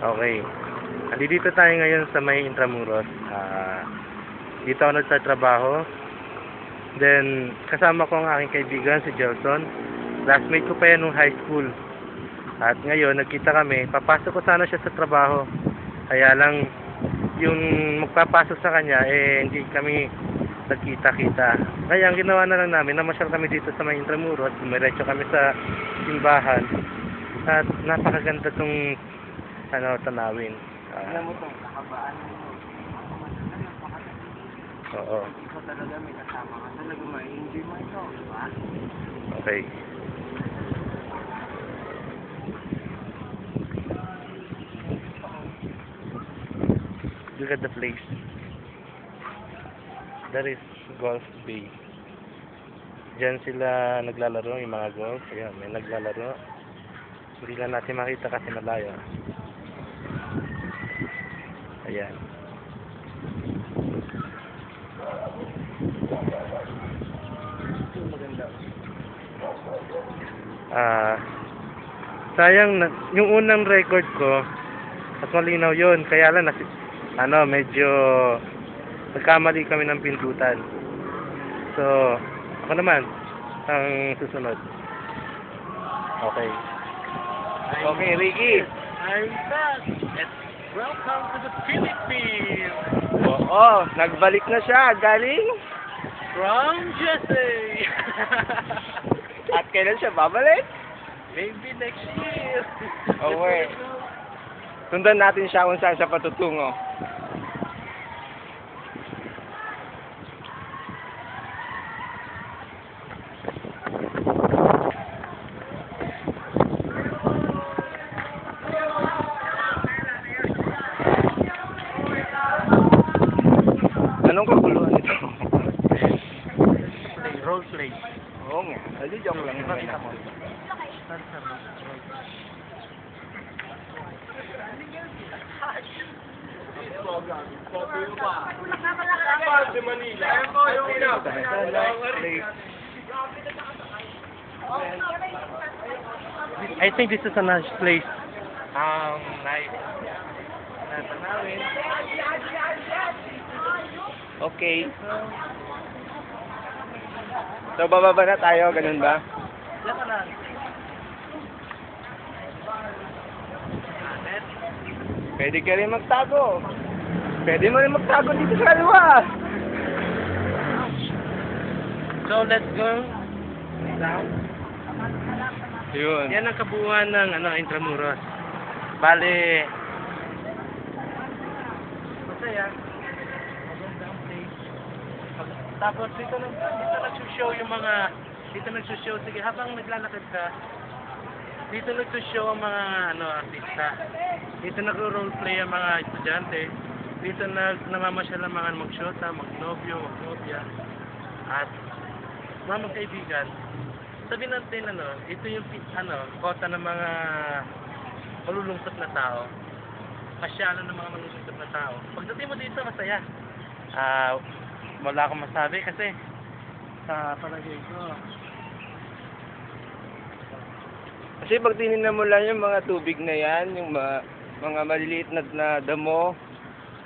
Okay. Dito tayo ngayon sa may Intramuros. Dito ako nagtatrabaho. Then, kasama ko ang aking kaibigan, si Jelson. Classmate ko pa yan nung high school. At ngayon, nagkita kami. Papasok ko sana siya sa trabaho. Kaya lang, yung magpapasok sa kanya, hindi kami nagkita-kita. Kaya ang ginawa na lang namin, namasyal kami dito sa may Intramuros. Dumiretso kami sa simbahan. At napakaganda tong tanawin. Alam mo itong kakabaan mo. Oo. Ikaw talaga may kasama ka. Talaga ma-enjoy mo ito, di ba? Okay. Look at the place. That is Golf Bay. Diyan sila naglalaro, yung mga golf. Ayan, may naglalaro. Hindi lang natin makita kasi malayo. Ayan. Sayang na, yung unang record ko at malinaw yun, kaya lang medyo nagkamali kami ng pindutan. So ako naman ang susunod. Okay. Okay, Ricky. I'm back. Welcome to the Philippines. Oo, nagbalik na siya. Galing. From Jesse. At kailan siya babalik? Maybe next year. Okay. Sundan natin siya kung saan siya patutungo. Anong kaguluhan ito? Role play. Oo nga. Hindi, joke lang. Pakita mo. I think this is a nice place. Nice. Natanawin. Okay. So, bababa na tayo, ganun ba? Diyan ka na. Pwede ka rin magtago. Pwede mo rin magtago dito sa kaliwa. So, let's go down. Yun. Yan ang kabuuan ng Intramuros. Bale, Masaya. Magandang place. Tapos dito nagsushow yung mga, sige, habang naglalakad ka, dito nagsushow ang mga artista. Dito nagro-roleplay ang mga estudyante. Dito namamasyal ang mga magsyota, magnobyo, magnobya. At mga magkaibigan. Sabi natin ito yung kota ng mga malulungkot na tao. Pasyalan ng mga malulungkot na tao. Pagdating mo dito, masaya. Wala akong masabi kasi sa palagay ko. Kasi pag tinignan mo lang yung mga tubig na yan, yung mga maliliit na damo,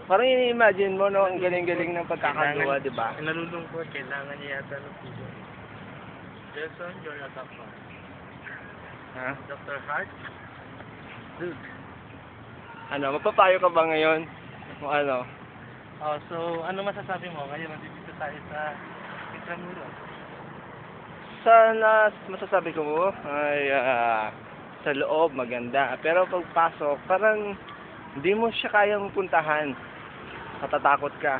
parang ini-imagine mo, no, ang galing-galing ng pagkakagawa, di ba? Nalulungkot, kailangan niya yata ng puso. Jason, you're a doctor. Ha? Dr. Hart? Dude. Ano, mapapayo ka ba ngayon? Kung ano? Oh, so, ano masasabi mo? Ngayon, nandito tayo sa Intramuros. Sana masasabi ko mo ay sa loob maganda. Pero pagpasok, parang hindi mo siya kayang puntahan. Matatakot ka.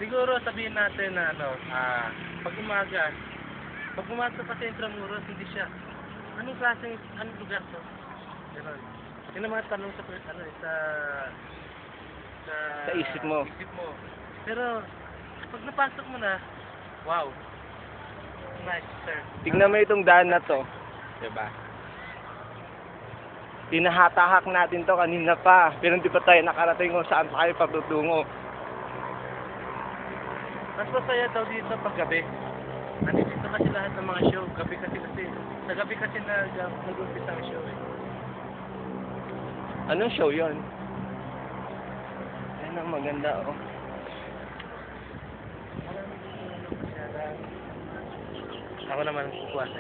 Siguro sabihin natin na pag umaga, pag pumasok pa sa Intramuros, hindi siya. Anong lugar to? Ganon. Yun ang mga tanong sa isip mo. Pero, pag napasok mo na, wow. Nice, sir. Tignan mo itong daan na to. Diba? Tinahatahak natin to kanina pa. Pero hindi pa tayo nakarating kung saan tayo patutungo. Mas masaya daw dito pag gabi. Nandito kasi lahat ng mga show. Gabi kasi. Sa gabi kasi nag-umpisa ang show eh. Anong show yon? Yan ang maganda, oh. Ako naman kukuha sa'yo.